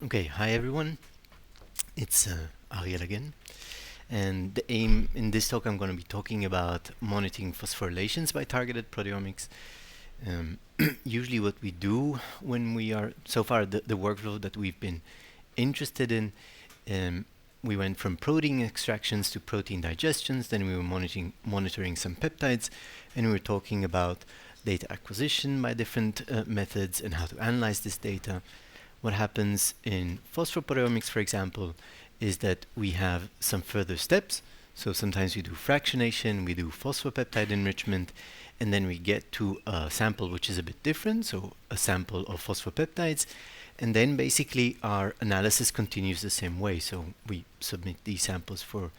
Okay, hi everyone. It's Ariel again. And the aim in this talk, I'm going to be talking about monitoring phosphorylations by targeted proteomics. Usually what we do when we are, so far the workflow that we've been interested in, we went from protein extractions to protein digestions, then we were monitoring some peptides, and we were talking about data acquisition by different methods and how to analyze this data. What happens in phosphoproteomics, for example, is that we have some further steps. So sometimes we do fractionation, we do phosphopeptide enrichment, and then we get to a sample which is a bit different, so a sample of phosphopeptides. And then basically our analysis continues the same way. So we submit these samples for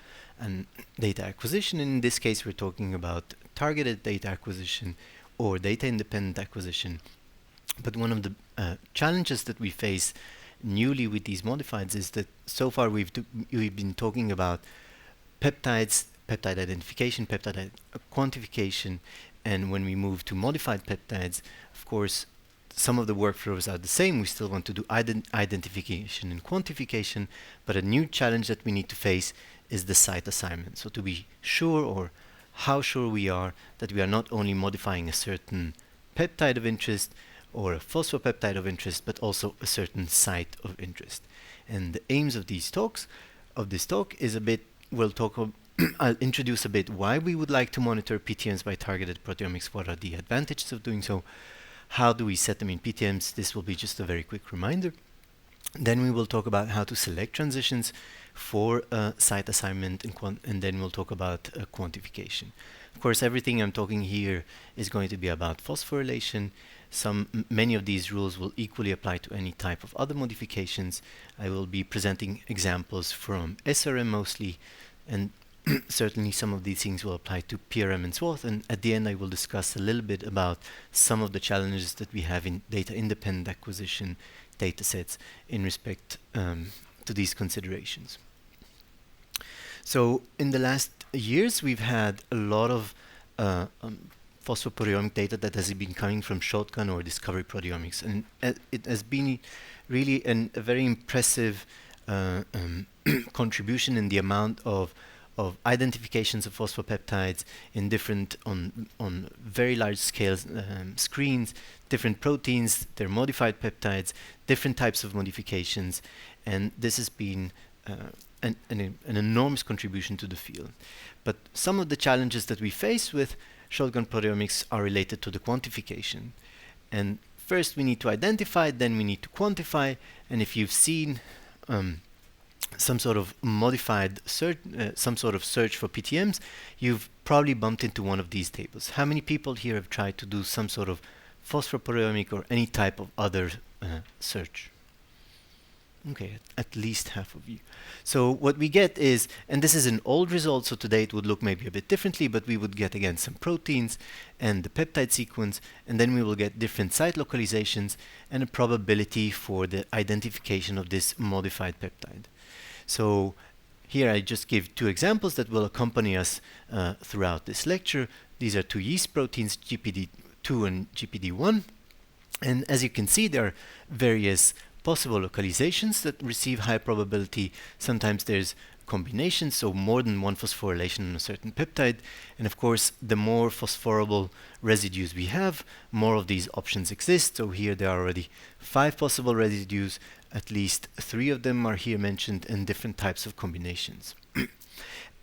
data acquisition. In this case, we're talking about targeted data acquisition or data independent acquisition. But one of the challenges that we face newly with these modifieds is that so far we've been talking about peptides, peptide identification, peptide quantification, and when we move to modified peptides, of course, some of the workflows are the same. We still want to do identification and quantification, but a new challenge that we need to face is the site assignment. So to be sure, or how sure we are that we are not only modifying a certain peptide of interest or a phosphopeptide of interest, but also a certain site of interest. And the aims of this talk is a bit, I'll introduce a bit why we would like to monitor PTMs by targeted proteomics, what are the advantages of doing so, how do we set them in PTMs, this will be just a very quick reminder. Then we will talk about how to select transitions for site assignment, and then we'll talk about quantification. Of course, everything I'm talking here is going to be about phosphorylation. Many of these rules will equally apply to any type of other modifications. I will be presenting examples from SRM mostly, and certainly some of these things will apply to PRM and SWOT, and at the end I will discuss a little bit about some of the challenges that we have in data independent acquisition datasets in respect to these considerations. So in the last years we've had a lot of phosphoproteomic data that has been coming from shotgun or discovery proteomics, and it has been really a very impressive contribution in the amount of identifications of phosphopeptides in different on very large scale screens, different proteins, their modified peptides, different types of modifications, and this has been an enormous contribution to the field. But some of the challenges that we face with shotgun proteomics are related to the quantification. And first we need to identify, then we need to quantify, and if you've seen some sort of modified search, some sort of search for PTMs, you've probably bumped into one of these tables. How many people here have tried to do some sort of phosphoproteomic or any type of other search? Okay, at least half of you. So what we get is, and this is an old result, so today it would look maybe a bit differently, but we would get again some proteins and the peptide sequence, and then we will get different site localizations and a probability for the identification of this modified peptide. So here I just give two examples that will accompany us throughout this lecture. These are two yeast proteins, GPD2 and GPD1. And as you can see, there are various possible localizations that receive high probability. Sometimes there's combinations, so more than one phosphorylation on a certain peptide. And of course, the more phosphorable residues we have, more of these options exist. So here there are already 5 possible residues. At least 3 of them are here mentioned in different types of combinations.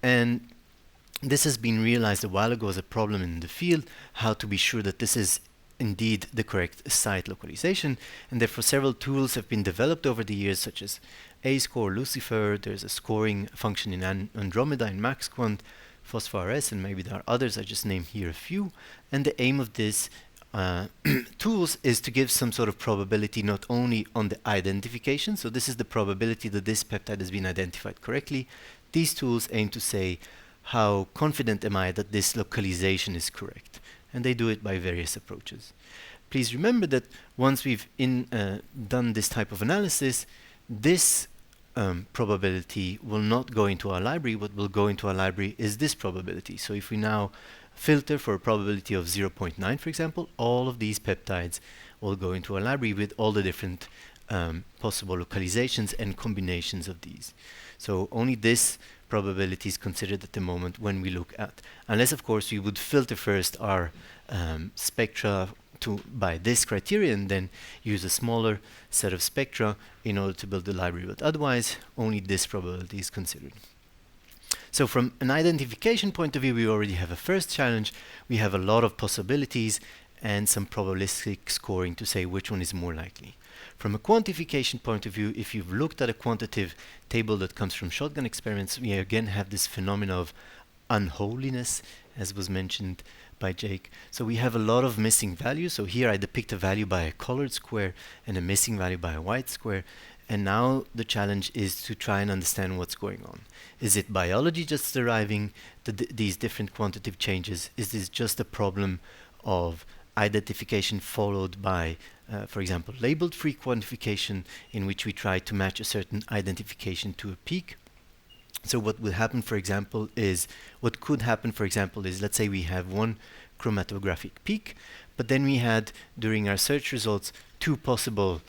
And this has been realized a while ago as a problem in the field, how to be sure that this is indeed the correct site localization, and therefore several tools have been developed over the years, such as A-score, Lucifer. There's a scoring function in Andromeda in MaxQuant, PhosphRS, and maybe there are others. I just named here a few. And the aim of this tools is to give some sort of probability not only on the identification, so this is the probability that this peptide has been identified correctly. These tools aim to say how confident am I that this localization is correct, and they do it by various approaches. Please remember that once we've done this type of analysis, this probability will not go into our library. What will go into our library is this probability. So if we now filter for a probability of 0.9, for example, all of these peptides will go into our library with all the different possible localizations and combinations of these. So only this probability is considered at the moment when we look at, unless of course we would filter first our spectra by this criterion, then use a smaller set of spectra in order to build the library, but otherwise only this probability is considered. So from an identification point of view, we already have a first challenge. We have a lot of possibilities and some probabilistic scoring to say which one is more likely. From a quantification point of view, if you've looked at a quantitative table that comes from shotgun experiments, we again have this phenomenon of unholiness, as was mentioned by Jake. So we have a lot of missing values. So here I depict a value by a colored square and a missing value by a white square. And now the challenge is to try and understand what's going on. Is it biology just deriving these different quantitative changes? Is this just a problem of identification followed by, for example, labeled free quantification, in which we try to match a certain identification to a peak? So what will happen, for example, is, let's say we have one chromatographic peak, but then we had, during our search results, two possible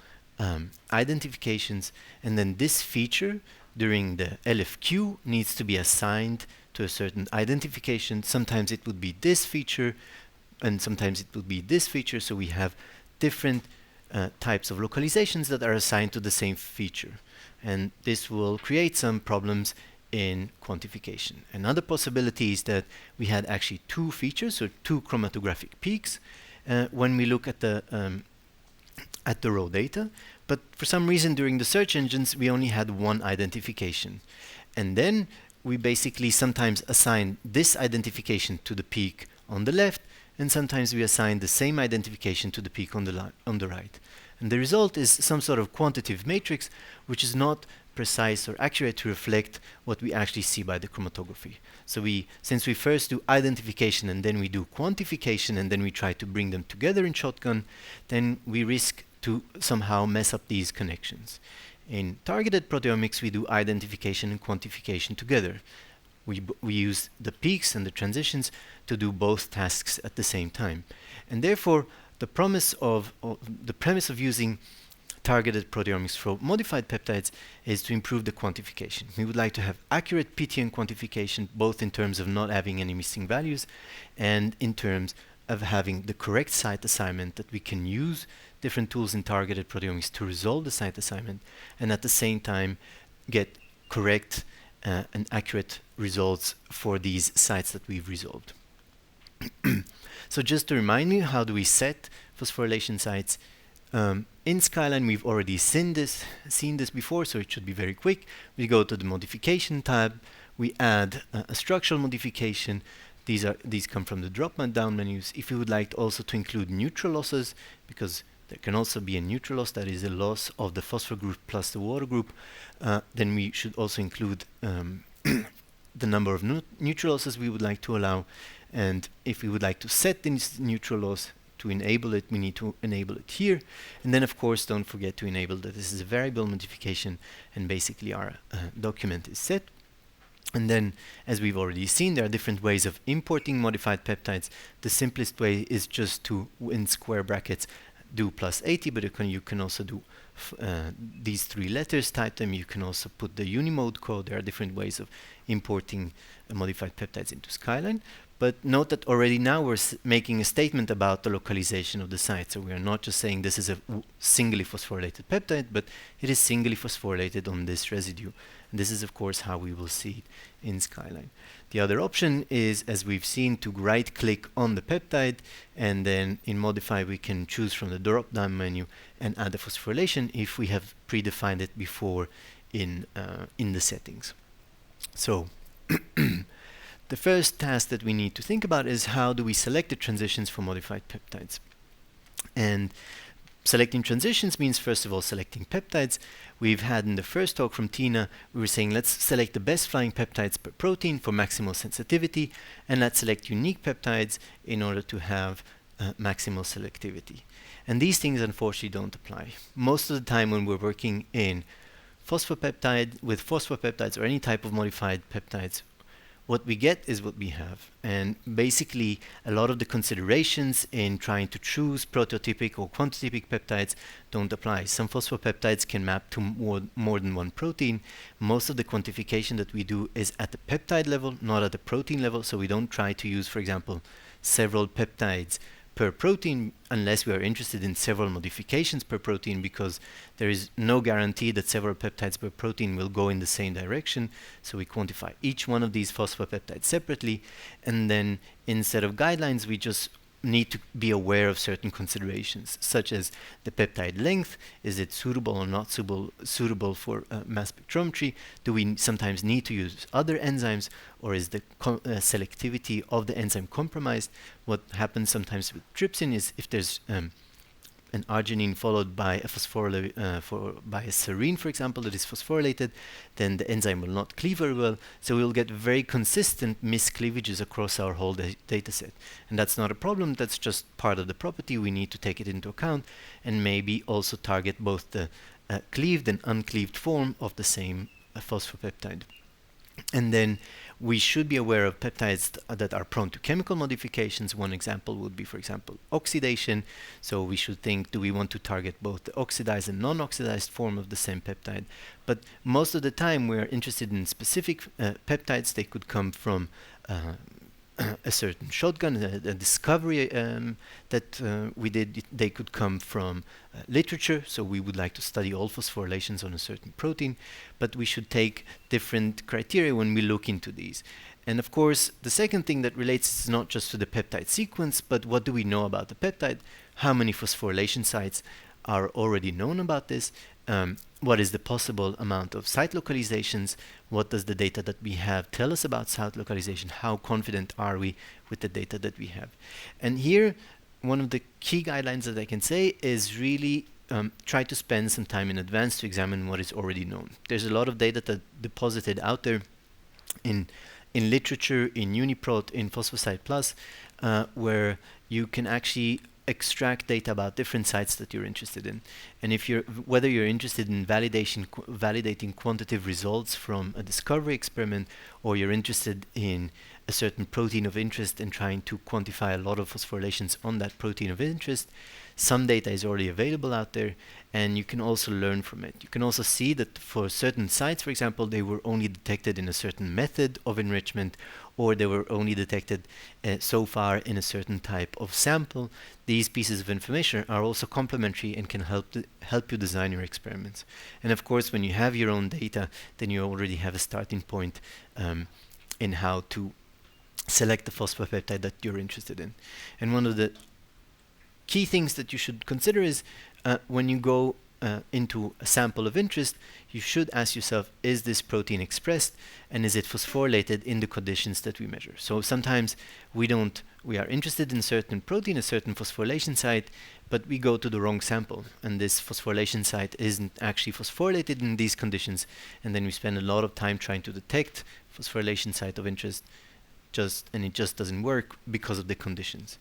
identifications, and then this feature during the LFQ needs to be assigned to a certain identification. Sometimes it would be this feature, and sometimes it would be this feature, so we have different types of localizations that are assigned to the same feature. And this will create some problems in quantification. Another possibility is that we had actually two features, or two chromatographic peaks, when we look at the raw data, but for some reason during the search engines we only had one identification. And then we basically sometimes assign this identification to the peak on the left, and sometimes we assign the same identification to the peak on the right. And the result is some sort of quantitative matrix which is not precise or accurate to reflect what we actually see by the chromatography. So since we first do identification and then we do quantification and then we try to bring them together in shotgun, then we risk to somehow mess up these connections. In targeted proteomics, we do identification and quantification together. We use the peaks and the transitions to do both tasks at the same time. And therefore, the premise of using targeted proteomics for modified peptides is to improve the quantification. We would like to have accurate PTN quantification, both in terms of not having any missing values and in terms of having the correct site assignment, that we can use different tools in targeted proteomics to resolve the site assignment, and at the same time get correct and accurate results for these sites that we've resolved. So just to remind you, how do we set phosphorylation sites? In Skyline, we've already seen this before, so it should be very quick. We go to the modification tab, we add a structural modification. These come from the drop-down menus. If you would like also to include neutral losses, because there can also be a neutral loss, that is a loss of the phosphor group plus the water group, then we should also include the number of neutral losses we would like to allow. And if we would like to set this neutral loss, to enable it, we need to enable it here. And then, of course, don't forget to enable that this is a variable modification, and basically our document is set. And then, as we've already seen, there are different ways of importing modified peptides. The simplest way is just to, in square brackets, do +80, but you can also do these three letters, type them. You can also put the Unimode code. There are different ways of importing modified peptides into Skyline. But note that already now we're making a statement about the localization of the site. So we are not just saying this is a singly phosphorylated peptide, but it is singly phosphorylated on this residue. And this is, of course, how we will see it in Skyline. The other option is, as we've seen, to right-click on the peptide, and then in Modify we can choose from the drop-down menu and add the phosphorylation if we have predefined it before in the settings. So the first task that we need to think about is how do we select the transitions for modified peptides. And selecting transitions means, first of all, selecting peptides. We've had in the first talk from Tina, we were saying let's select the best flying peptides per protein for maximal sensitivity, and let's select unique peptides in order to have maximal selectivity. And these things unfortunately don't apply. Most of the time when we're working in with phosphopeptides or any type of modified peptides, what we get is what we have. And basically, a lot of the considerations in trying to choose prototypic or quantitypic peptides don't apply. Some phosphopeptides can map to more than one protein. Most of the quantification that we do is at the peptide level, not at the protein level. So we don't try to use, for example, several peptides per protein unless we are interested in several modifications per protein, because there is no guarantee that several peptides per protein will go in the same direction. So we quantify each one of these phosphopeptides separately, and then instead of guidelines we just need to be aware of certain considerations, such as the peptide length. Is it suitable or not suitable for mass spectrometry? Do we sometimes need to use other enzymes, or is the selectivity of the enzyme compromised? What happens sometimes with trypsin is if there's an arginine followed by a by a serine, for example, that is phosphorylated, then the enzyme will not cleave very well. So we'll get very consistent miscleavages across our whole data set. And that's not a problem, that's just part of the property. We need to take it into account and maybe also target both the cleaved and uncleaved form of the same phosphopeptide. And then we should be aware of peptides that are prone to chemical modifications. One example would be, for example, oxidation. So we should think, do we want to target both the oxidized and non-oxidized form of the same peptide? But most of the time we are interested in specific peptides. They could come from a certain shotgun, a discovery that we did. They could come from literature, so we would like to study all phosphorylations on a certain protein, but we should take different criteria when we look into these. And of course, the second thing that relates is not just to the peptide sequence, but what do we know about the peptide? How many phosphorylation sites are already known about this? What is the possible amount of site localizations? What does the data that we have tell us about site localization? How confident are we with the data that we have? And here, one of the key guidelines that I can say is really try to spend some time in advance to examine what is already known. There's a lot of data that deposited out there in literature, in UniProt, in Phosphocyte Plus, where you can actually extract data about different sites that you're interested in. And if whether you're interested in validating quantitative results from a discovery experiment, or you're interested in a certain protein of interest and trying to quantify a lot of phosphorylations on that protein of interest, some data is already available out there, and you can also learn from it. You can also see that for certain sites, for example, they were only detected in a certain method of enrichment, or they were only detected so far in a certain type of sample. These pieces of information are also complementary and can help you design your experiments. And of course, when you have your own data, then you already have a starting point in how to select the phosphopeptide that you're interested in. And one of the key things that you should consider is when you go into a sample of interest, you should ask yourself, is this protein expressed, and is it phosphorylated in the conditions that we measure? So sometimes we are interested in a certain protein, a certain phosphorylation site, but we go to the wrong sample, and this phosphorylation site isn't actually phosphorylated in these conditions, and then we spend a lot of time trying to detect phosphorylation site of interest, and it just doesn't work because of the conditions.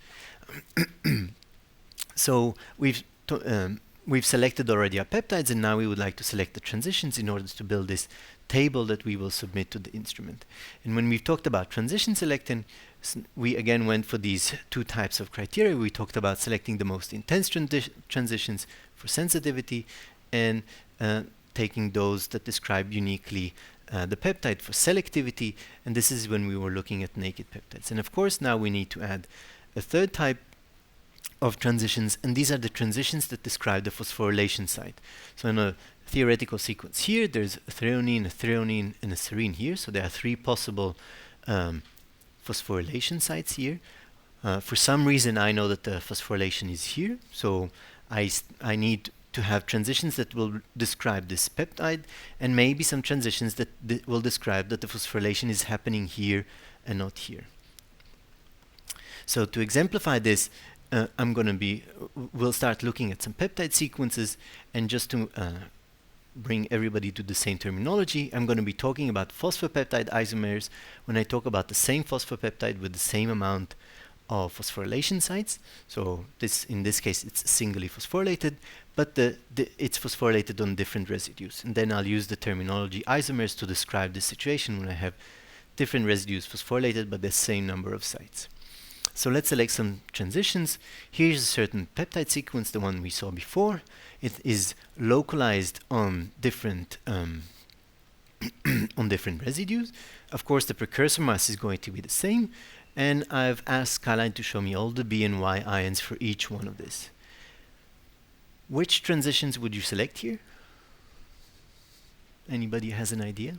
So we've selected already our peptides, and now we would like to select the transitions in order to build this table that we will submit to the instrument. And when we've talked about transition selecting, we again went for these two types of criteria. We talked about selecting the most intense transitions for sensitivity, and taking those that describe uniquely the peptide for selectivity, and this is when we were looking at naked peptides. And of course, now we need to add a third type of transitions, and these are the transitions that describe the phosphorylation site. So in a theoretical sequence here, there's a threonine, and a serine here. So there are three possible phosphorylation sites here. For some reason, I know that the phosphorylation is here, so I need to have transitions that will describe this peptide, and maybe some transitions that will describe that the phosphorylation is happening here and not here. So to exemplify this, we'll start looking at some peptide sequences, and just to bring everybody to the same terminology, I'm going to be talking about phosphopeptide isomers when I talk about the same phosphopeptide with the same amount of phosphorylation sites. So in this case, it's singly phosphorylated, but it's phosphorylated on different residues. And then I'll use the terminology isomers to describe the situation when I have different residues phosphorylated, but the same number of sites. So let's select some transitions. Here's a certain peptide sequence, the one we saw before. It is localized on different on different residues. Of course, the precursor mass is going to be the same, and I've asked Skyline to show me all the B and Y ions for each one of this. Which transitions would you select here? Anybody has an idea?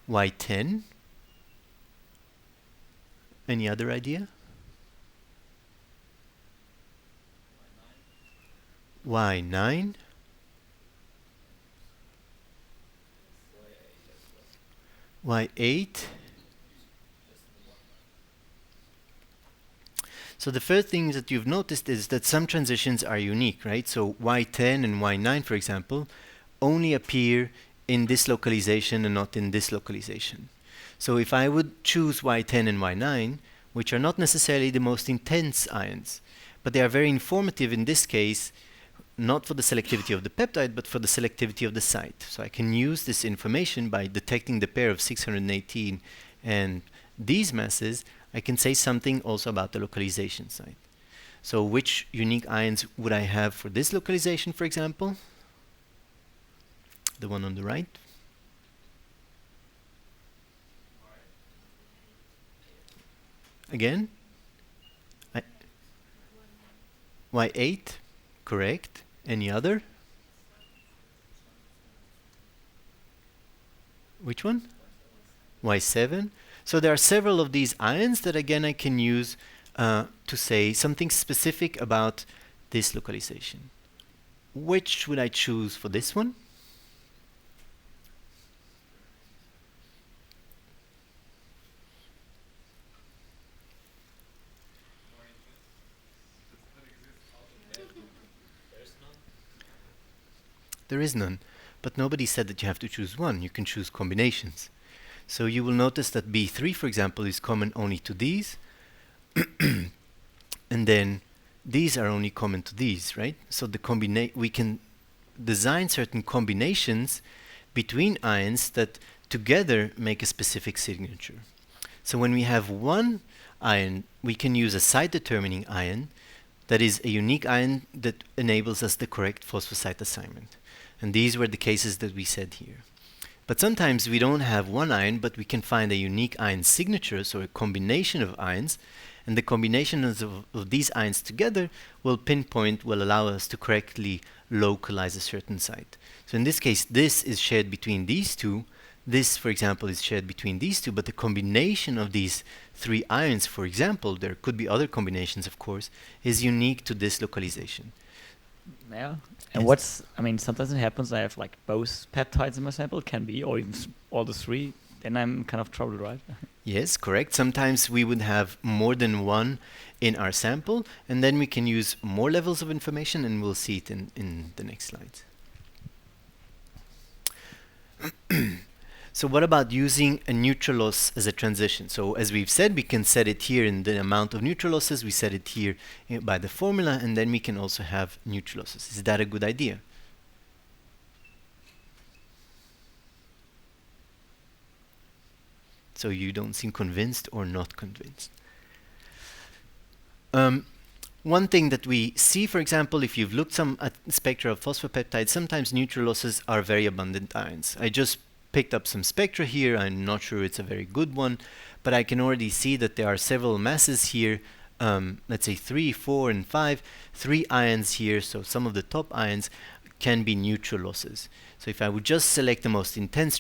Y10. Any other idea? Y9. Y8. So the first thing that you've noticed is that some transitions are unique, right? So Y10 and Y9, for example, only appear in this localization and not in this localization. So if I would choose Y10 and Y9, which are not necessarily the most intense ions, but they are very informative in this case, not for the selectivity of the peptide, but for the selectivity of the site. So I can use this information by detecting the pair of 618 and these masses. I can say something also about the localization site. So which unique ions would I have for this localization, for example? The one on the right. Again? Y8, correct. Any other? Which one? Y7. So there are several of these ions that again I can use to say something specific about this localization. Which would I choose for this one? There is none, but nobody said that you have to choose one. You can choose combinations. So you will notice that B3, for example, is common only to these, and then these are only common to these, right? So we can design certain combinations between ions that together make a specific signature. So when we have one ion, we can use a site-determining ion that is a unique ion that enables us the correct phosphosite assignment. And these were the cases that we said here. But sometimes we don't have one ion, but we can find a unique ion signature, so a combination of ions, and the combinations of these ions together will allow us to correctly localize a certain site. So in this case, this is shared between these two. This, for example, is shared between these two, but the combination of these three ions, for example, there could be other combinations, of course, is unique to this localization. Yeah. And what's, I mean, sometimes it happens I have like both peptides in my sample, can be, or even all the three, then I'm kind of troubled, right? Yes, correct. Sometimes we would have more than one in our sample, and then we can use more levels of information, and we'll see it in the next slides. So what about using a neutral loss as a transition? So as we've said, we can set it here in the amount of neutral losses. We set it here by the formula, and then we can also have neutral losses. Is that a good idea? So you don't seem convinced or not convinced. One thing that we see, for example, if you've looked at spectra of phosphopeptides, sometimes neutral losses are very abundant ions. I just picked up some spectra here. I'm not sure it's a very good one, but I can already see that there are several masses here, let's say 3, 4, and 5, 3 ions here, so some of the top ions can be neutral losses. So if I would just select the most intense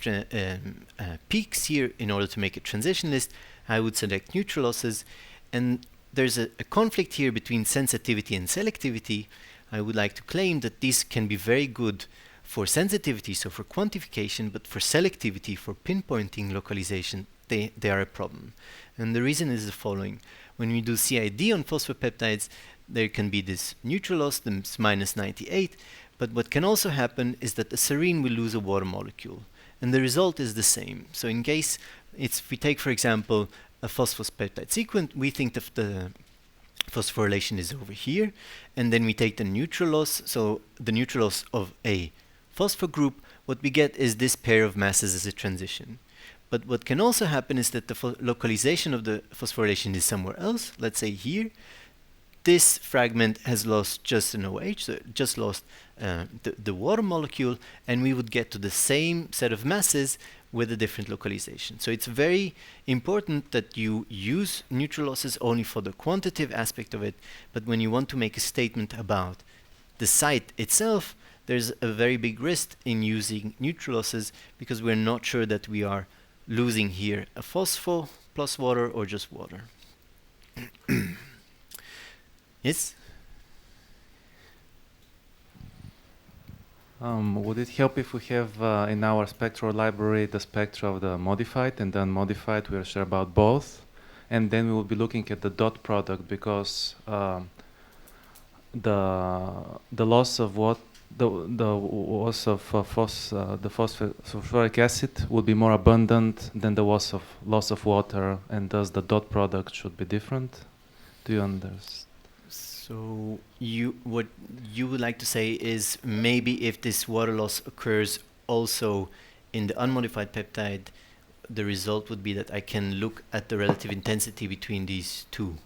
peaks here in order to make a transition list, I would select neutral losses, and there's a conflict here between sensitivity and selectivity. I would like to claim that these can be very good for sensitivity, so for quantification, but for selectivity, for pinpointing localization, they are a problem. And the reason is the following. When we do CID on phosphopeptides, there can be this neutral loss, this minus 98, but what can also happen is that the serine will lose a water molecule, and the result is the same. So in case if we take, for example, a phosphospeptide sequence, we think that the phosphorylation is over here, and then we take the neutral loss, so the neutral loss of a phosphor group, what we get is this pair of masses as a transition. But what can also happen is that the localization of the phosphorylation is somewhere else, let's say here. This fragment has lost just an OH, so it just lost the water molecule, and we would get to the same set of masses with a different localization. So it's very important that you use neutral losses only for the quantitative aspect of it, but when you want to make a statement about the site itself, there's a very big risk in using neutral losses because we're not sure that we are losing here a phospho plus water or just water. Yes? Would it help if we have in our spectral library the spectra of the modified and the unmodified? We are sure about both, and then we will be looking at the dot product because the loss of what the loss of the phosphoric acid would be more abundant than the loss of water, and thus the dot product should be different. Do you understand? So what you would like to say is maybe if this water loss occurs also in the unmodified peptide, the result would be that I can look at the relative intensity between these two,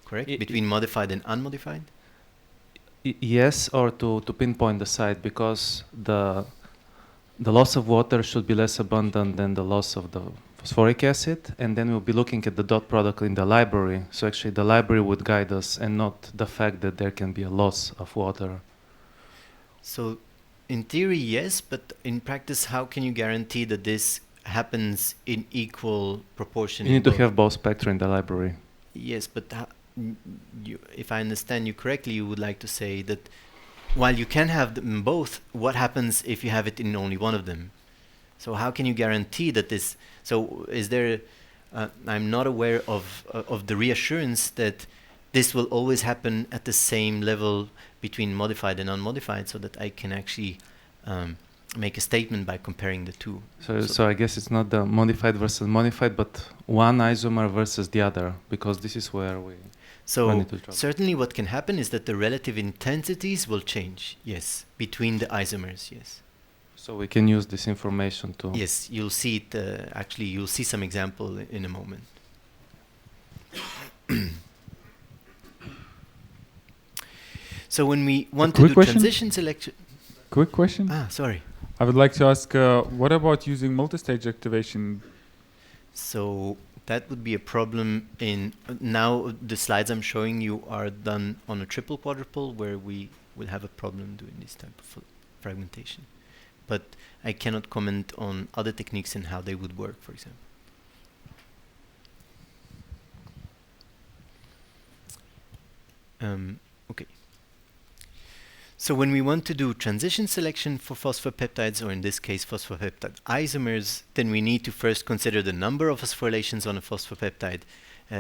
correct? Between modified and unmodified? Yes, or to pinpoint the site, because the loss of water should be less abundant than the loss of the phosphoric acid, and then we'll be looking at the dot product in the library. So actually the library would guide us and not the fact that there can be a loss of water. So in theory, yes, but in practice, how can you guarantee that this happens in equal proportion? You need to have both spectra in the library. Yes, but if I understand you correctly, you would like to say that while you can have them both, what happens if you have it in only one of them? So how can you guarantee that this? So is there? I'm not aware of the reassurance that this will always happen at the same level between modified and unmodified, so that I can actually make a statement by comparing the two. So I guess it's not the modified versus modified, but one isomer versus the other, because this is where we. So certainly, what can happen is that the relative intensities will change. Yes, between the isomers. Yes. So we can use this information to... Yes, you'll see it, actually you'll see some example in a moment. So when we want to do transition selection... Quick question. Sorry. I would like to ask, what about using multistage activation? So that would be a problem in... now the slides I'm showing you are done on a triple quadruple where we will have a problem doing this type of fragmentation. But I cannot comment on other techniques and how they would work, for example. Okay. So when we want to do transition selection for phosphopeptides, or in this case phosphopeptide isomers, then we need to first consider the number of phosphorylations on a phosphopeptide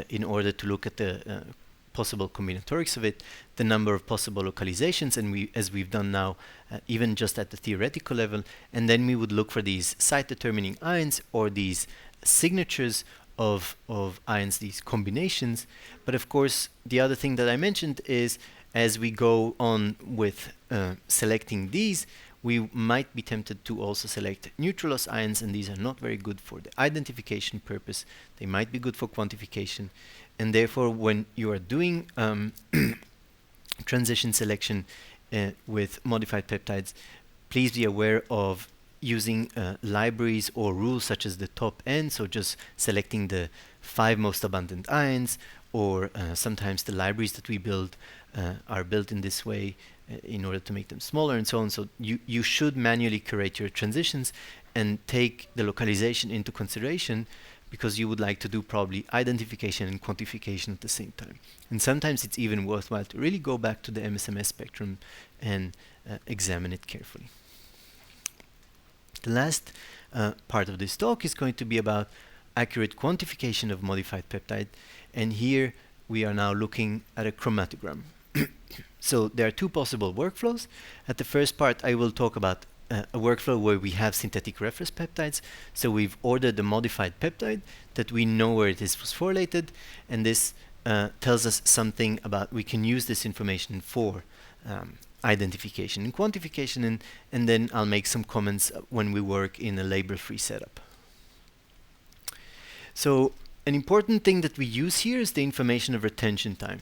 in order to look at the possible combinatorics of it, the number of possible localizations, and as we've done now, even just at the theoretical level, and then we would look for these site-determining ions or these signatures of ions, these combinations. But of course, the other thing that I mentioned is, as we go on with selecting these, we might be tempted to also select neutral loss ions, and these are not very good for the identification purpose. They might be good for quantification. And therefore, when you are doing transition selection with modified peptides, please be aware of using libraries or rules such as the top n, so just selecting the 5 most abundant ions, or sometimes the libraries that we build are built in this way in order to make them smaller and so on. So you should manually curate your transitions and take the localization into consideration, because you would like to do probably identification and quantification at the same time. And sometimes it's even worthwhile to really go back to the MSMS spectrum and examine it carefully. The last part of this talk is going to be about accurate quantification of modified peptide, and here we are now looking at a chromatogram. So there are 2 possible workflows. At the first part, I will talk about a workflow where we have synthetic reference peptides. So we've ordered the modified peptide that we know where it is phosphorylated, and this tells us something about, we can use this information for identification and quantification, and then I'll make some comments when we work in a label-free setup. So an important thing that we use here is the information of retention time.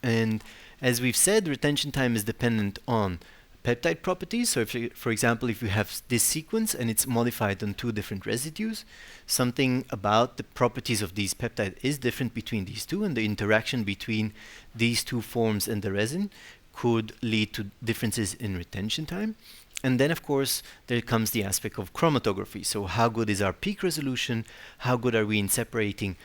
And as we've said, retention time is dependent on peptide properties. So if you, for example, if you have this sequence and it's modified on 2 different residues, something about the properties of these peptides is different between these two, and the interaction between these 2 forms and the resin could lead to differences in retention time. And then, of course, there comes the aspect of chromatography. So how good is our peak resolution? How good are we in separating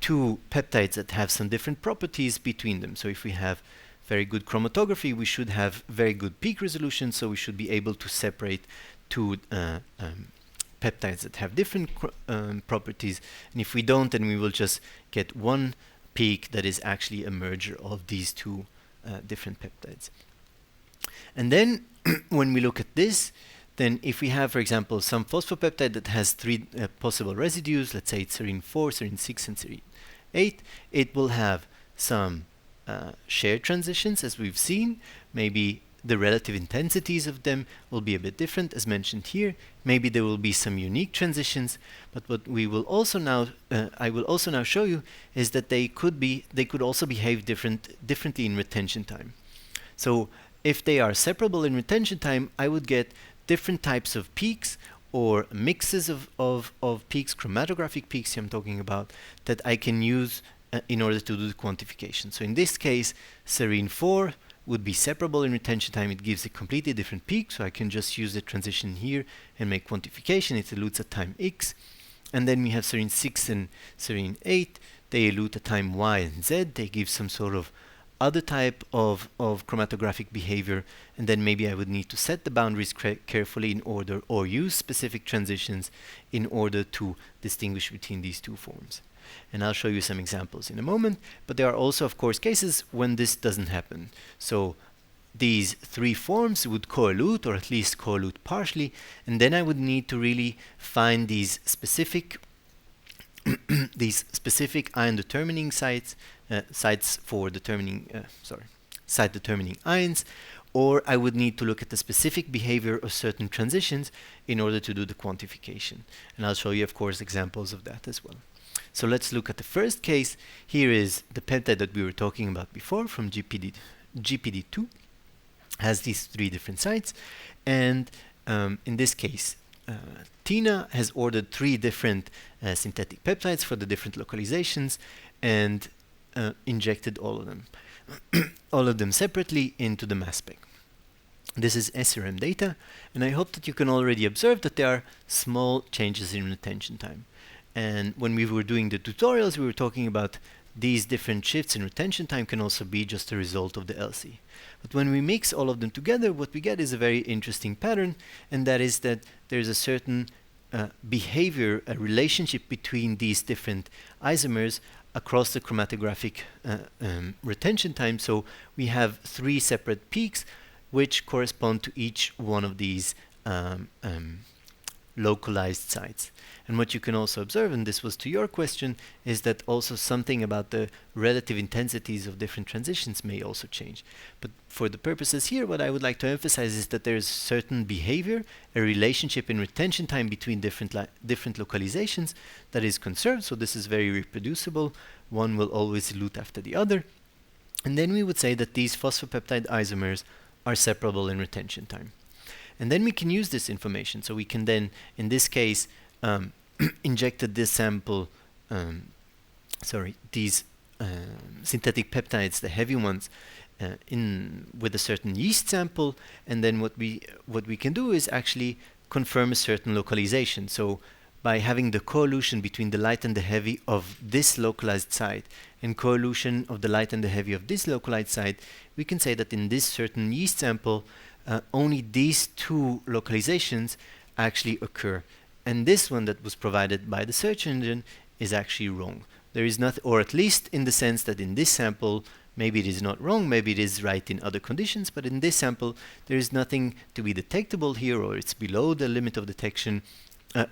2 peptides that have some different properties between them? So if we have very good chromatography, we should have very good peak resolution, so we should be able to separate 2 peptides that have different properties. And if we don't, then we will just get one peak that is actually a merger of these 2 different peptides. And then when we look at this, then if we have, for example, some phosphopeptide that has 3 possible residues, let's say it's serine 4, serine 6, and serine 8, it will have some shared transitions, as we've seen. Maybe the relative intensities of them will be a bit different, as mentioned here. Maybe there will be some unique transitions, but what we will also now, I will also now show you, is that they could also behave differently in retention time. So if they are separable in retention time, I would get different types of peaks or mixes of peaks, chromatographic peaks I'm talking about, that I can use in order to do the quantification. So in this case, serine 4 would be separable in retention time. It gives a completely different peak, so I can just use the transition here and make quantification. It elutes at time x. And then we have serine 6 and serine 8. They elute at time y and z. They give some sort of other type of chromatographic behavior, and then maybe I would need to set the boundaries carefully in order, or use specific transitions in order to distinguish between these 2 forms. And I'll show you some examples in a moment, but there are also, of course, cases when this doesn't happen. So these 3 forms would coelute, or at least coelute partially, and then I would need to really find these specific ion determining sites for determining site determining ions, or I would need to look at the specific behavior of certain transitions in order to do the quantification. And I'll show you, of course, examples of that as well. So let's look at the first case. Here is the peptide that we were talking about before from GPD2. Has these 3 different sites, and in this case, Tina has ordered 3 different synthetic peptides for the different localizations and injected all of them separately into the mass spec. This is SRM data, and I hope that you can already observe that there are small changes in retention time. And when we were doing the tutorials, we were talking about these different shifts in retention time can also be just a result of the LC. But when we mix all of them together, what we get is a very interesting pattern, and that is that there's a certain behavior, a relationship between these different isomers across the chromatographic retention time. So we have 3 separate peaks which correspond to each one of these localized sites. And what you can also observe, and this was to your question, is that also something about the relative intensities of different transitions may also change. But for the purposes here, what I would like to emphasize is that there's certain behavior, a relationship in retention time between different localizations that is conserved. So this is very reproducible. One will always elute after the other. And then we would say that these phosphopeptide isomers are separable in retention time. And then we can use this information. So we can then, in this case, injected this sample, these synthetic peptides, the heavy ones, in with a certain yeast sample, and then what we can do is actually confirm a certain localization. So by having the coelution between the light and the heavy of this localized site and coelution of the light and the heavy of this localized site, we can say that in this certain yeast sample, only these 2 localizations actually occur. And this one that was provided by the search engine is actually wrong. There is not, or at least in the sense that in this sample, maybe it is not wrong, maybe it is right in other conditions, but in this sample, there is nothing to be detectable here, or it's below the limit of detection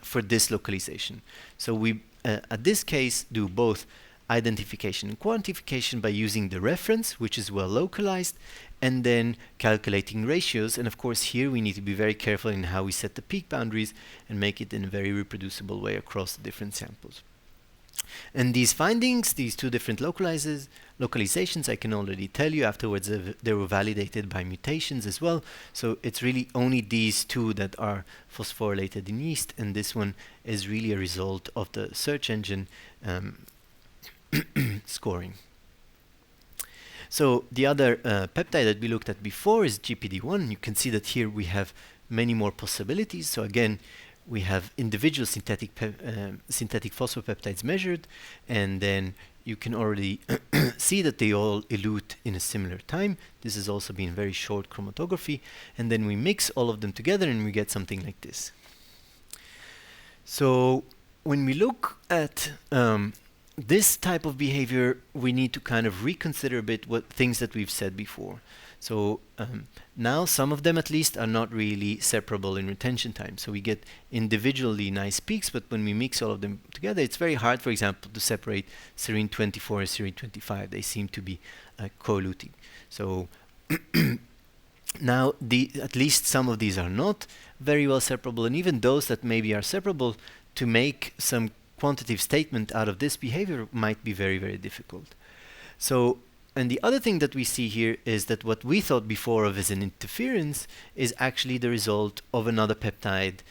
for this localization. So we, at this case, do both identification and quantification by using the reference, which is well localized, and then calculating ratios. And of course here we need to be very careful in how we set the peak boundaries and make it in a very reproducible way across the different samples. And these findings, these two different localizations, I can already tell you afterwards they were validated by mutations as well. So it's really only these two that are phosphorylated in yeast, and this one is really a result of the search engine scoring. So the other peptide that we looked at before is GPD1. You can see that here we have many more possibilities. So again, we have individual synthetic phosphopeptides measured, and then you can already see that they all elute in a similar time. This has also been very short chromatography, and then we mix all of them together and we get something like this. So when we look at this type of behavior, we need to kind of reconsider a bit what things that we've said before. So now some of them at least are not really separable in retention time. So we get individually nice peaks, but when we mix all of them together, it's very hard, for example, to separate serine 24 and serine 25. They seem to be co-eluting. So now at least some of these are not very well separable, and even those that maybe are separable, to make some quantitative statement out of this behavior might be very, very difficult. So, and the other thing that we see here is that what we thought before of as an interference is actually the result of another peptide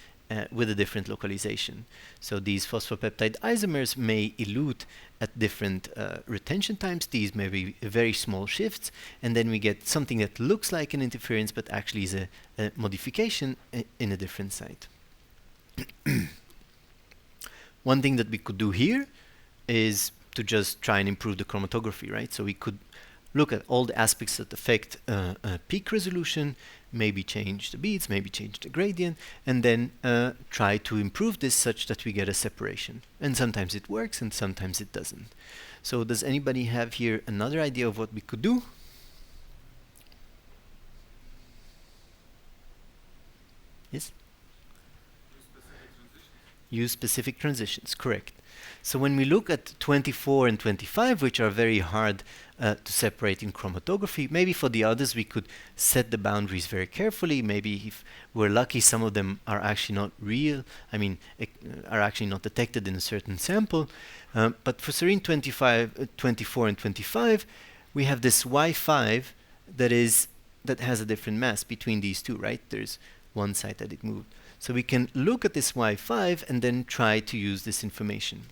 with a different localization. So these phosphopeptide isomers may elute at different retention times. These may be very small shifts, and then we get something that looks like an interference but actually is a modification in a different site. One thing that we could do here is to just try and improve the chromatography, right? So we could look at all the aspects that affect peak resolution, maybe change the beads, maybe change the gradient, and then try to improve this such that we get a separation. And sometimes it works and sometimes it doesn't. So does anybody have here another idea of what we could do? Yes? Use specific transitions, correct. So when we look at 24 and 25, which are very hard to separate in chromatography, maybe for the others we could set the boundaries very carefully. Maybe if we're lucky, some of them are actually not real, are actually not detected in a certain sample. But for serine 24 and 25, we have this Y5 that has a different mass between these two, right? There's one site that it moved. So we can look at this Y5 and then try to use this information.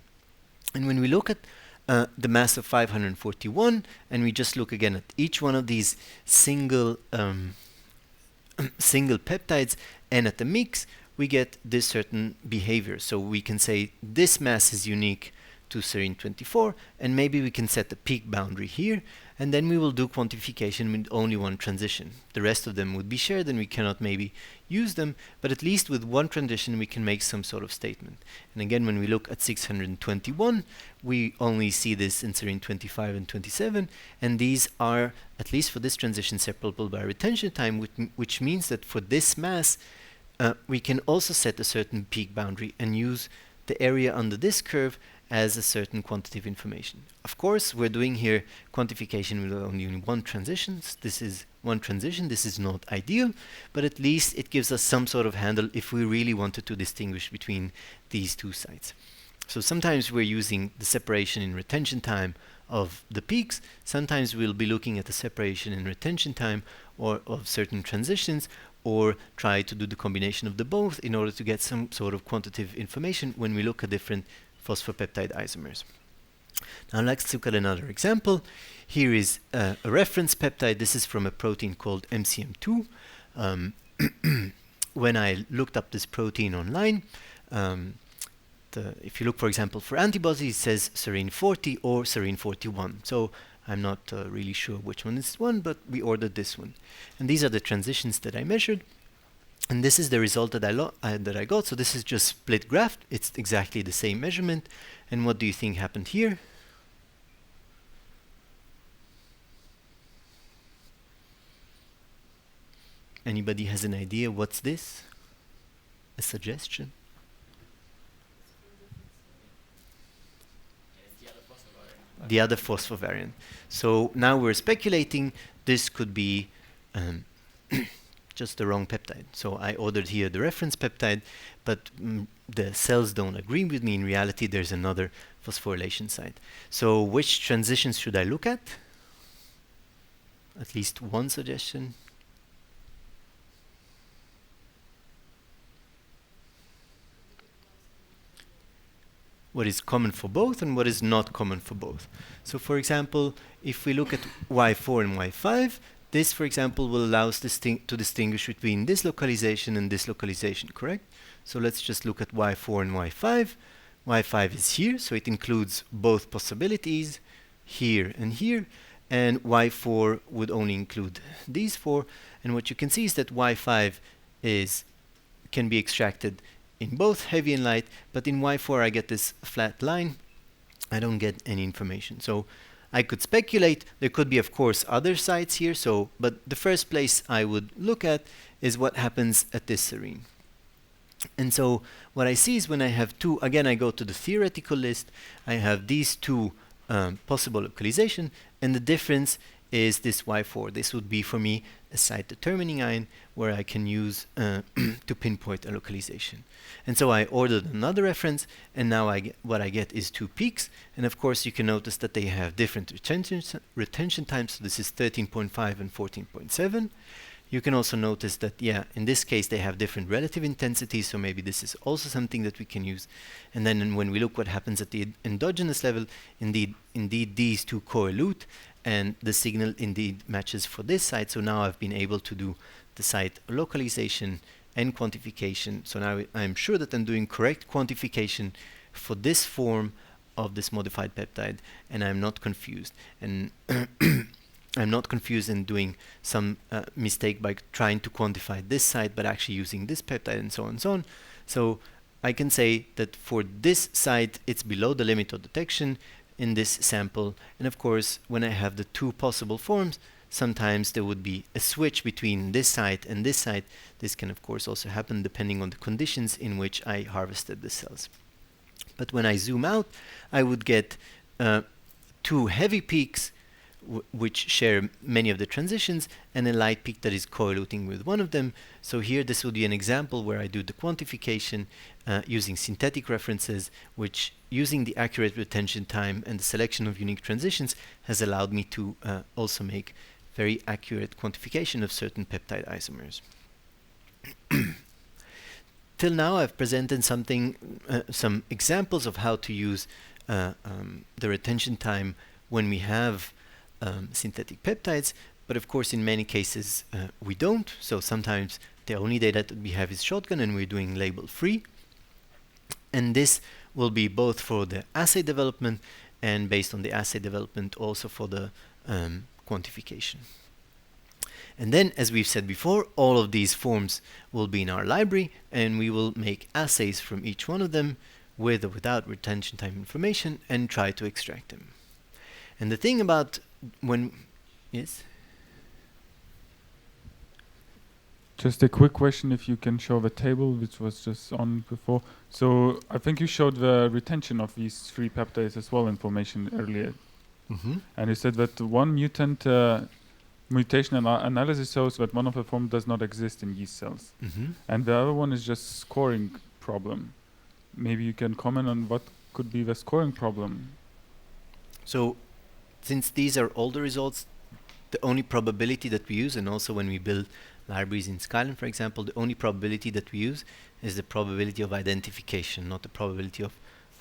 And when we look at the mass of 541, and we just look again at each one of these single peptides and at the mix, we get this certain behavior. So we can say this mass is unique to serine 24, and maybe we can set the peak boundary here, and then we will do quantification with only one transition. The rest of them would be shared and we cannot maybe use them, but at least with one transition we can make some sort of statement. And again, when we look at 621, we only see this in serine 25 and 27, and these are, at least for this transition, separable by retention time, which means that for this mass we can also set a certain peak boundary and use the area under this curve as a certain quantitative information. Of course, we're doing here quantification with only one transition. This is one transition. This is not ideal, but at least it gives us some sort of handle if we really wanted to distinguish between these two sites. So sometimes we're using the separation in retention time of the peaks. Sometimes we'll be looking at the separation in retention time or of certain transitions, or try to do the combination of the both in order to get some sort of quantitative information when we look at different phosphopeptide isomers. Now let's look at another example. Here is a reference peptide. This is from a protein called MCM2. When I looked up this protein online, if you look, for example, for antibodies, it says serine 40 or serine 41. So I'm not really sure which one is one, but we ordered this one. And these are the transitions that I measured. And this is the result that I got. So this is just split graph. It's exactly the same measurement. And what do you think happened here? Anybody has an idea what's this? A suggestion? The other phosphorvariant. So now we're speculating this could be just the wrong peptide. So I ordered here the reference peptide, but the cells don't agree with me. In reality, there's another phosphorylation site. So which transitions should I look at? At least one suggestion. What is common for both and what is not common for both. So for example, if we look at Y4 and Y5, this, for example, will allow us to distinguish between this localization and this localization, correct? So let's just look at Y4 and Y5. Y5 is here, so it includes both possibilities, here and here, and Y4 would only include these four. And what you can see is that Y5 can be extracted in both heavy and light, but in Y4 I get this flat line. I don't get any information. So I could speculate. There could be, of course, other sites here. But the first place I would look at is what happens at this serine. And so what I see is when I have two, again, I go to the theoretical list, I have these two possible localization, and the difference is this Y4. This would be for me a site determining ion where I can use to pinpoint a localization. And so I ordered another reference, and now what I get is two peaks. And of course you can notice that they have different retention times. So this is 13.5 and 14.7. You can also notice that, in this case they have different relative intensities, so maybe this is also something that we can use. And then when we look what happens at the endogenous level, indeed these two coelute, and the signal indeed matches for this site. So now I've been able to do the site localization and quantification. So now I'm sure that I'm doing correct quantification for this form of this modified peptide, and I'm not confused. And I'm not confused in doing some mistake by trying to quantify this site, but actually using this peptide, and so on and so on. So I can say that for this site, it's below the limit of detection in this sample. And of course, when I have the two possible forms, sometimes there would be a switch between this site and this site. This can of course also happen depending on the conditions in which I harvested the cells. But when I zoom out, I would get two heavy peaks which share many of the transitions, and a light peak that is coeluting with one of them. So here this would be an example where I do the quantification using synthetic references, which using the accurate retention time and the selection of unique transitions has allowed me to also make very accurate quantification of certain peptide isomers. Till now I've presented some examples of how to use the retention time when we have synthetic peptides, but of course in many cases we don't. So sometimes the only data that we have is shotgun and we're doing label free. And this will be both for the assay development and based on the assay development also for the quantification. And then, as we've said before, all of these forms will be in our library, and we will make assays from each one of them with or without retention time information and try to extract them. And the thing about yes? Just a quick question, if you can show the table which was just on before. So I think you showed the retention of these three peptides as well information earlier. Mm-hmm. And you said that one mutation analysis shows that one of the forms does not exist in yeast cells. Mm-hmm. And the other one is just scoring problem. Maybe you can comment on what could be the scoring problem. So since these are older results, the only probability that we use, and also when we build libraries in Skyline, for example, the only probability that we use is the probability of identification, not the probability of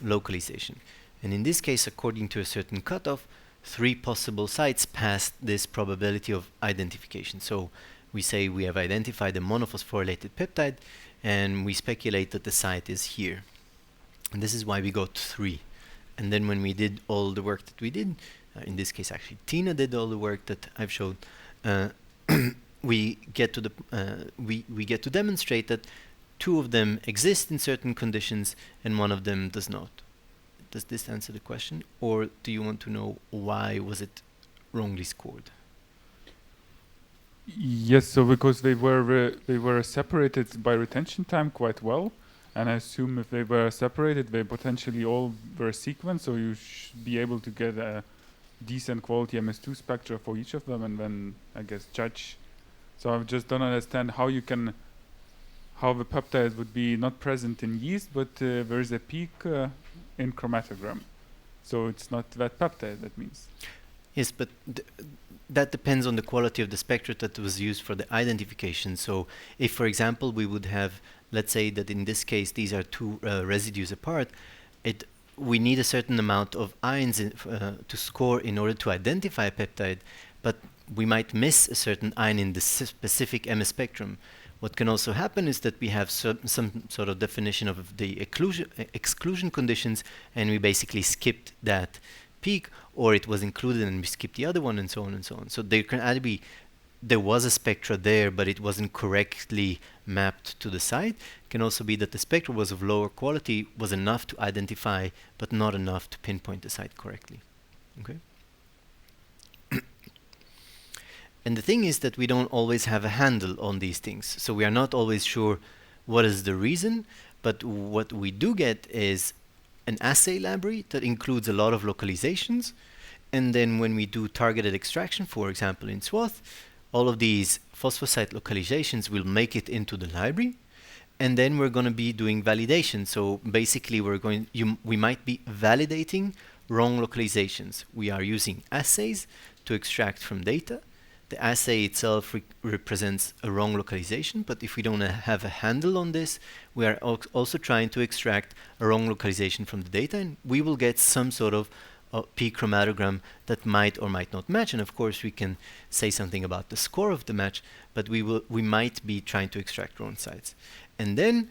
localization. And in this case, according to a certain cutoff, 3 possible sites pass this probability of identification. So we say we have identified a monophosphorylated peptide, and we speculate that the site is here. And this is why we got 3. And then when we did all the work that we did, in this case actually Tina did all the work that I've showed, we get to demonstrate that 2 of them exist in certain conditions and 1 of them does not. Does this answer the question, or do you want to know why was it wrongly scored? Yes, so because they were separated by retention time quite well, and I assume if they were separated, they potentially all were sequenced, so you should be able to get a decent quality MS2 spectra for each of them, and then I guess judge So I just don't understand how the peptide would be not present in yeast, but there is a peak in chromatogram. So it's not that peptide, that means. Yes, but that depends on the quality of the spectra that was used for the identification. So if, for example, we would have, let's say that in this case these are two residues apart, we need a certain amount of ions to score in order to identify a peptide, but we might miss a certain ion in the specific MS spectrum. What can also happen is that we have some sort of definition of the exclusion conditions, and we basically skipped that peak, or it was included and we skipped the other one, and so on and so on. So there can either be there was a spectra there, but it wasn't correctly mapped to the site. It can also be that the spectra was of lower quality, was enough to identify, but not enough to pinpoint the site correctly. Okay. And the thing is that we don't always have a handle on these things. So we are not always sure what is the reason, but what we do get is an assay library that includes a lot of localizations. And then when we do targeted extraction, for example, in swath, all of these phosphosite localizations will make it into the library. And then we're going to be doing validation. So basically we might be validating wrong localizations. We are using assays to extract from data. The assay itself represents a wrong localization, but if we don't have a handle on this, we are also trying to extract a wrong localization from the data, and we will get some sort of peak chromatogram that might or might not match. And of course we can say something about the score of the match, but we might be trying to extract wrong sites. And then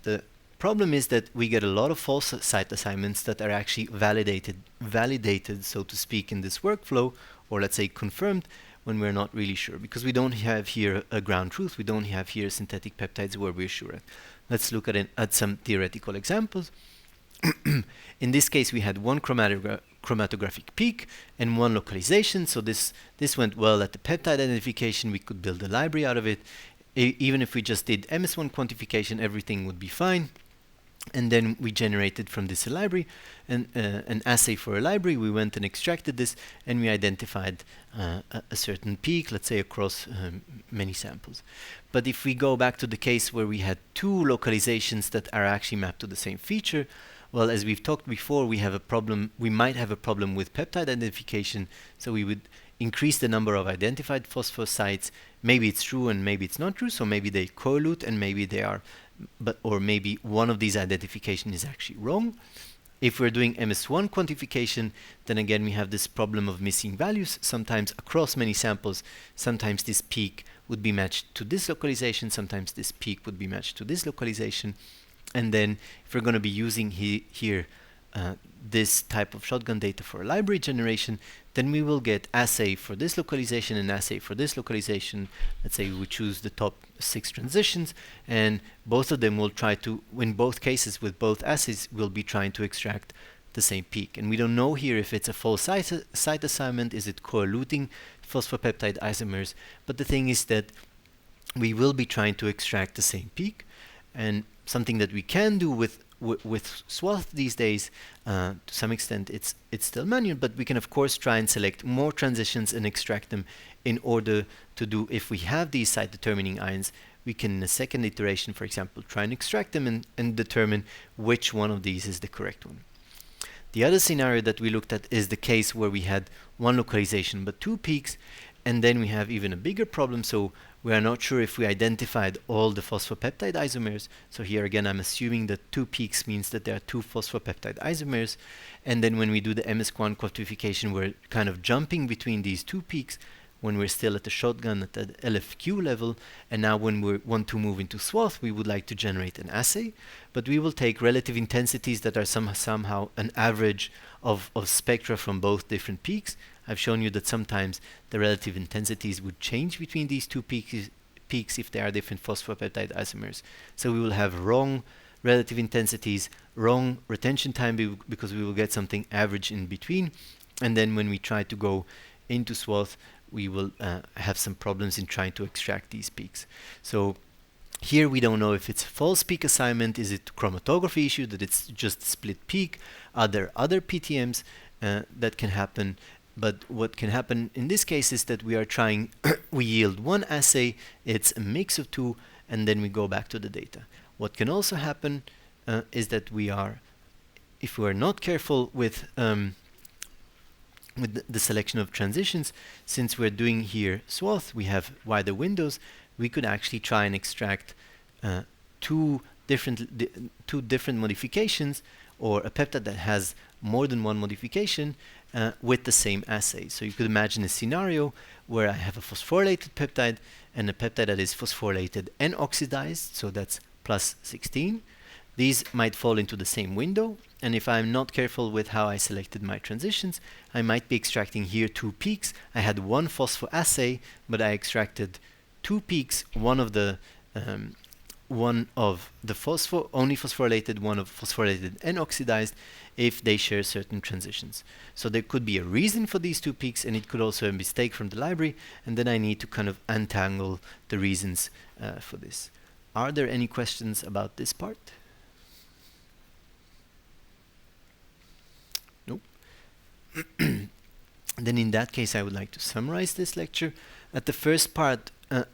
the problem is that we get a lot of false site assignments that are actually validated, so to speak, in this workflow, or let's say confirmed, when we're not really sure, because we don't have here a ground truth, we don't have here synthetic peptides where we're sure at. Let's look at some theoretical examples. In this case, we had one chromatographic peak and one localization, so this went well at the peptide identification. We could build a library out of it. Even if we just did MS1 quantification, everything would be fine. And then we generated from this a library, an assay for a library. We went and extracted this, and we identified a certain peak, let's say across many samples. But if we go back to the case where we had two localizations that are actually mapped to the same feature, well, as we've talked before, we have a problem. We might have a problem with peptide identification, so we would increase the number of identified phosphosites. Maybe it's true and maybe it's not true, so maybe they coalute and maybe they are, or maybe one of these identification is actually wrong. If we're doing MS1 quantification, then again we have this problem of missing values, sometimes across many samples. Sometimes this peak would be matched to this localization, sometimes this peak would be matched to this localization. And then if we're going to be using here this type of shotgun data for library generation, then we will get assay for this localization and assay for this localization. Let's say we choose the top 6 transitions, and both of them will try to, in both cases with both assays, we'll be trying to extract the same peak. And we don't know here if it's a false site assignment, is it coeluting phosphopeptide isomers, but the thing is that we will be trying to extract the same peak. And something that we can do with swath these days, to some extent it's still manual, but we can of course try and select more transitions and extract them in order to do, if we have these site determining ions, we can in a second iteration, for example, try and extract them and determine which one of these is the correct one. The other scenario that we looked at is the case where we had one localization but 2 peaks, and then we have even a bigger problem. So we are not sure if we identified all the phosphopeptide isomers. So here again, I'm assuming that 2 peaks means that there are 2 phosphopeptide isomers. And then when we do the MS1 quantification, we're kind of jumping between these 2 peaks when we're still at the shotgun at the LFQ level. And now when we want to move into swath, we would like to generate an assay. But we will take relative intensities that are somehow an average of spectra from both different peaks. I've shown you that sometimes the relative intensities would change between these 2 peaks if they are different phosphopeptide isomers. So we will have wrong relative intensities, wrong retention time, because we will get something average in between. And then when we try to go into swath, we will have some problems in trying to extract these peaks. So here we don't know if it's a false peak assignment, is it chromatography issue, that it's just split peak, are there other PTMs that can happen? But what can happen in this case is that we are trying, we yield one assay, it's a mix of two, and then we go back to the data. What can also happen is that we are, if we are not careful with the selection of transitions, since we're doing here swath, we have wider windows, we could actually try and extract two different modifications, or a peptide that has more than one modification with the same assay. So you could imagine a scenario where I have a phosphorylated peptide and a peptide that is phosphorylated and oxidized, so that's plus 16. These might fall into the same window, and if I'm not careful with how I selected my transitions, I might be extracting here two peaks. I had one phospho assay, but I extracted two peaks, one of the phospho, only phosphorylated, one of phosphorylated and oxidized, if they share certain transitions. So there could be a reason for these two peaks, and it could also be a mistake from the library, and then I need to kind of untangle the reasons for this. Are there any questions about this part? Nope. Then in that case, I would like to summarize this lecture. At the first part,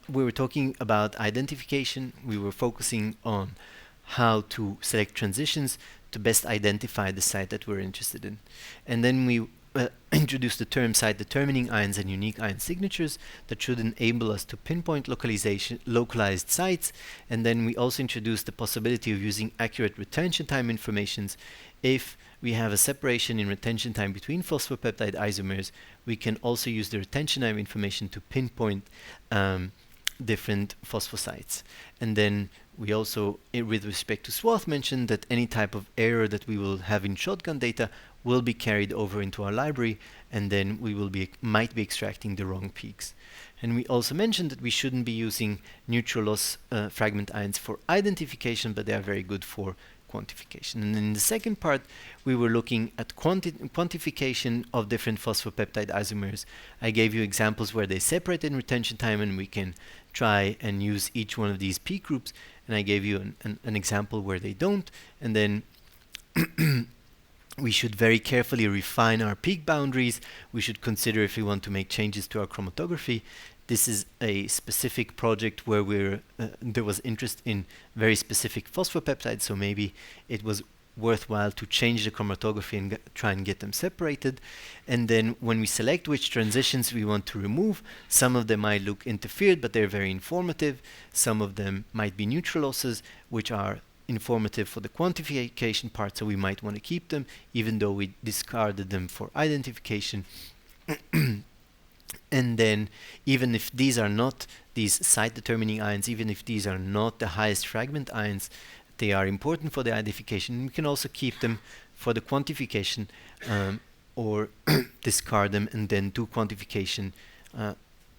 we were talking about identification. We were focusing on how to select transitions to best identify the site that we're interested in. And then we introduced the term site determining ions and unique ion signatures that should enable us to pinpoint localized sites. And then we also introduced the possibility of using accurate retention time informations. If we have a separation in retention time between phosphopeptide isomers, we can also use the retention time information to pinpoint different phosphosites. And then we also, with respect to swath, mentioned that any type of error that we will have in shotgun data will be carried over into our library, and then we will might be extracting the wrong peaks. And we also mentioned that we shouldn't be using neutral loss fragment ions for identification, but they are very good for quantification. And in the second part, we were looking at quantification of different phosphopeptide isomers. I gave you examples where they separate in retention time, and we can try and use each one of these peak groups. And I gave you an example where they don't. And then we should very carefully refine our peak boundaries. We should consider if we want to make changes to our chromatography. This is a specific project where there was interest in very specific phosphopeptides, so maybe it was worthwhile to change the chromatography and try and get them separated. And then when we select which transitions we want to remove, some of them might look interfered, but they're very informative. Some of them might be neutral losses, which are informative for the quantification part, so we might want to keep them, even though we discarded them for identification. And then, even if these are not these site-determining ions, even if these are not the highest fragment ions, they are important for the identification. We can also keep them for the quantification, or discard them and then do quantification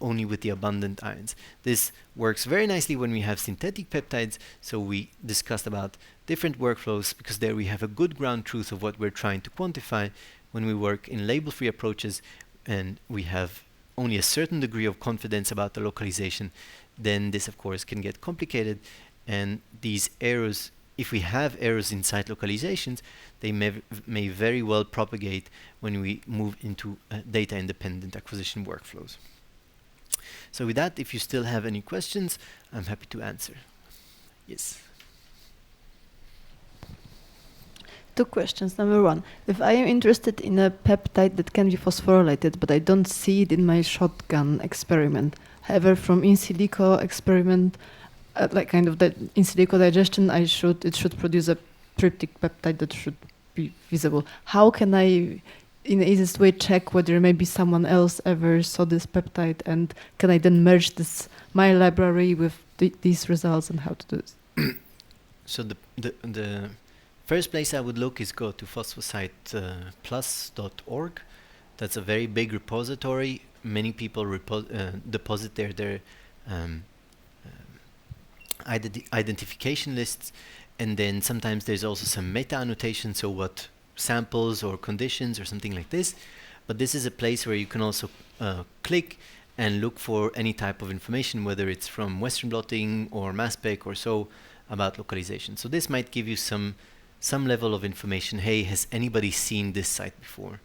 only with the abundant ions. This works very nicely when we have synthetic peptides, so we discussed about different workflows, because there we have a good ground truth of what we're trying to quantify. When we work in label-free approaches and we have only a certain degree of confidence about the localization, then this of course can get complicated, and these errors, if we have errors in site localizations, they may very well propagate when we move into data independent acquisition workflows. So with that, if you still have any questions, I'm happy to answer. Yes. Two questions. Number one, if I am interested in a peptide that can be phosphorylated, but I don't see it in my shotgun experiment, however, from in silico experiment, like kind of the in silico digestion, it should produce a tryptic peptide that should be visible. How can I, in the easiest way, check whether maybe someone else ever saw this peptide, and can I then merge my library with these results, and how to do this? So the first place I would look is go to phosphositeplus.org. That's a very big repository. Many people deposit their identification lists, and then sometimes there's also some meta annotation, so what samples or conditions or something like this. But this is a place where you can also click and look for any type of information, whether it's from Western blotting or mass spec or so, about localization. So this might give you some level of information. Hey, has anybody seen this site before?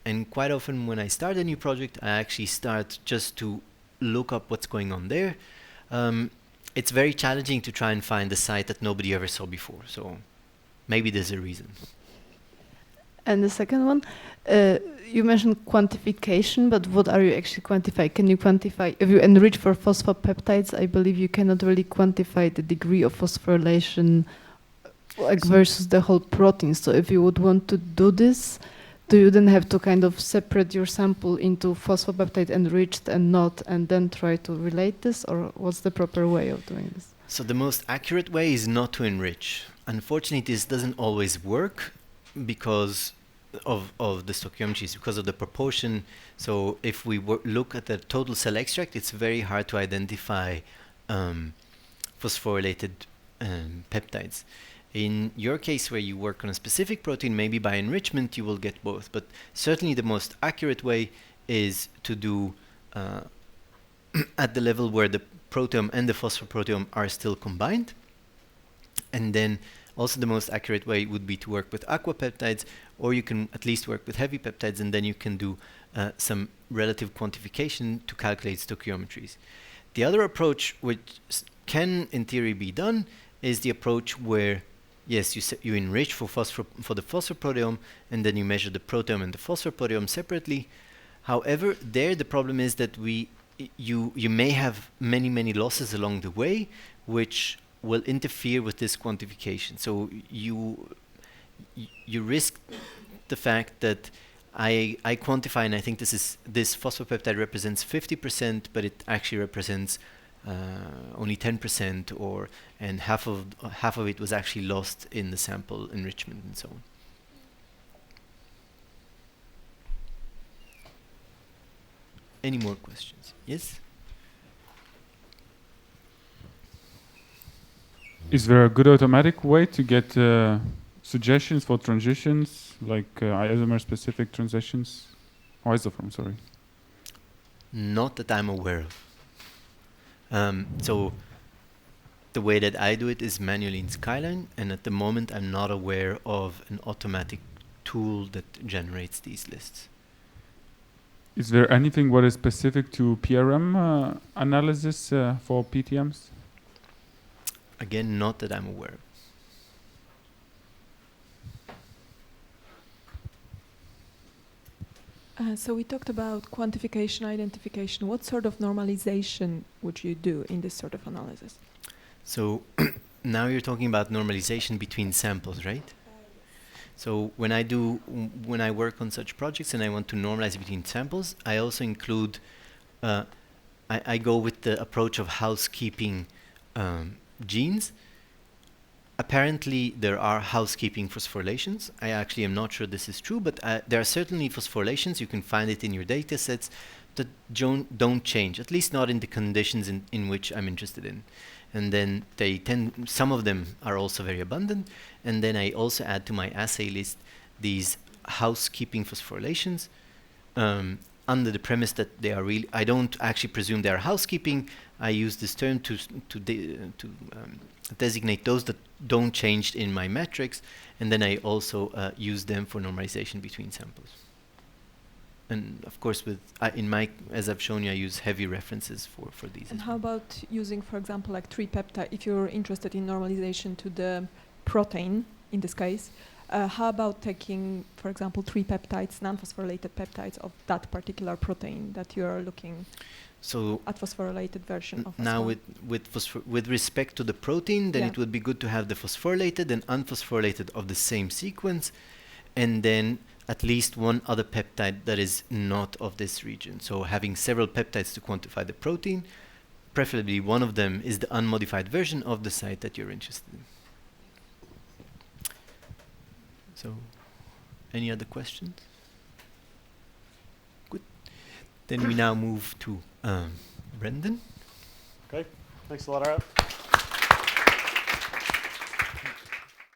And quite often when I start a new project, I actually start just to look up what's going on there. It's very challenging to try and find a site that nobody ever saw before. So maybe there's a reason. And the second one, you mentioned quantification, but what are you actually quantifying? Can you quantify, if you enrich for phosphopeptides, I believe you cannot really quantify the degree of phosphorylation like versus the whole protein. So if you would want to do this, do you then have to kind of separate your sample into phosphopeptide enriched and not, and then try to relate this, or what's the proper way of doing this? So the most accurate way is not to enrich. Unfortunately, this doesn't always work because of the stoichiometries, because of the proportion. So if we look at the total cell extract, it's very hard to identify phosphorylated peptides. In your case, where you work on a specific protein, maybe by enrichment you will get both. But certainly the most accurate way is to do at the level where the proteome and the phosphoproteome are still combined. And then also the most accurate way would be to work with aquapeptides, or you can at least work with heavy peptides, and then you can do some relative quantification to calculate stoichiometries. The other approach, which can in theory be done, is the approach where yes, you enrich for the phosphoproteome, and then you measure the proteome and the phosphoproteome separately. However, there the problem is that you may have many losses along the way, which will interfere with this quantification. So you risk the fact that I quantify, and I think this phosphopeptide represents 50%, but it actually represents only 10%, and half of it was actually lost in the sample enrichment and so on. Any more questions? Yes? Is there a good automatic way to get suggestions for transitions, like isomer-specific transitions? Oh, isoform, sorry. Not that I'm aware of. So the way that I do it is manually in Skyline, and at the moment I'm not aware of an automatic tool that generates these lists. Is there anything what is specific to PRM analysis for PTMs? Again, not that I'm aware of. So we talked about quantification, identification. What sort of normalization would you do in this sort of analysis? So now you're talking about normalization between samples, right? So when I work on such projects and I want to normalize between samples, I also include, I go with the approach of housekeeping genes. Apparently there are housekeeping phosphorylations. I actually am not sure this is true, but there are certainly phosphorylations, you can find it in your data sets, that don't change, at least not in the conditions in which I'm interested in. And then some of them are also very abundant, and then I also add to my assay list these housekeeping phosphorylations under the premise that they are really, I don't actually presume they are housekeeping. I use this term to designate those that don't change in my metrics, and then I also use them for normalization between samples. And of course, as I've shown you, I use heavy references for these. And how about using, for example, like 3 peptide, if you're interested in normalization to the protein, in this case, how about taking, for example, 3 peptides, non-phosphorylated peptides of that particular protein that you are looking at phosphorylated version of now with respect to the protein, then it would be good to have the phosphorylated and unphosphorylated of the same sequence, and then at least one other peptide that is not of this region. So having several peptides to quantify the protein, preferably one of them is the unmodified version of the site that you're interested in. So, any other questions? Good. Then we now move to Brendan. Okay, thanks a lot, Ariel.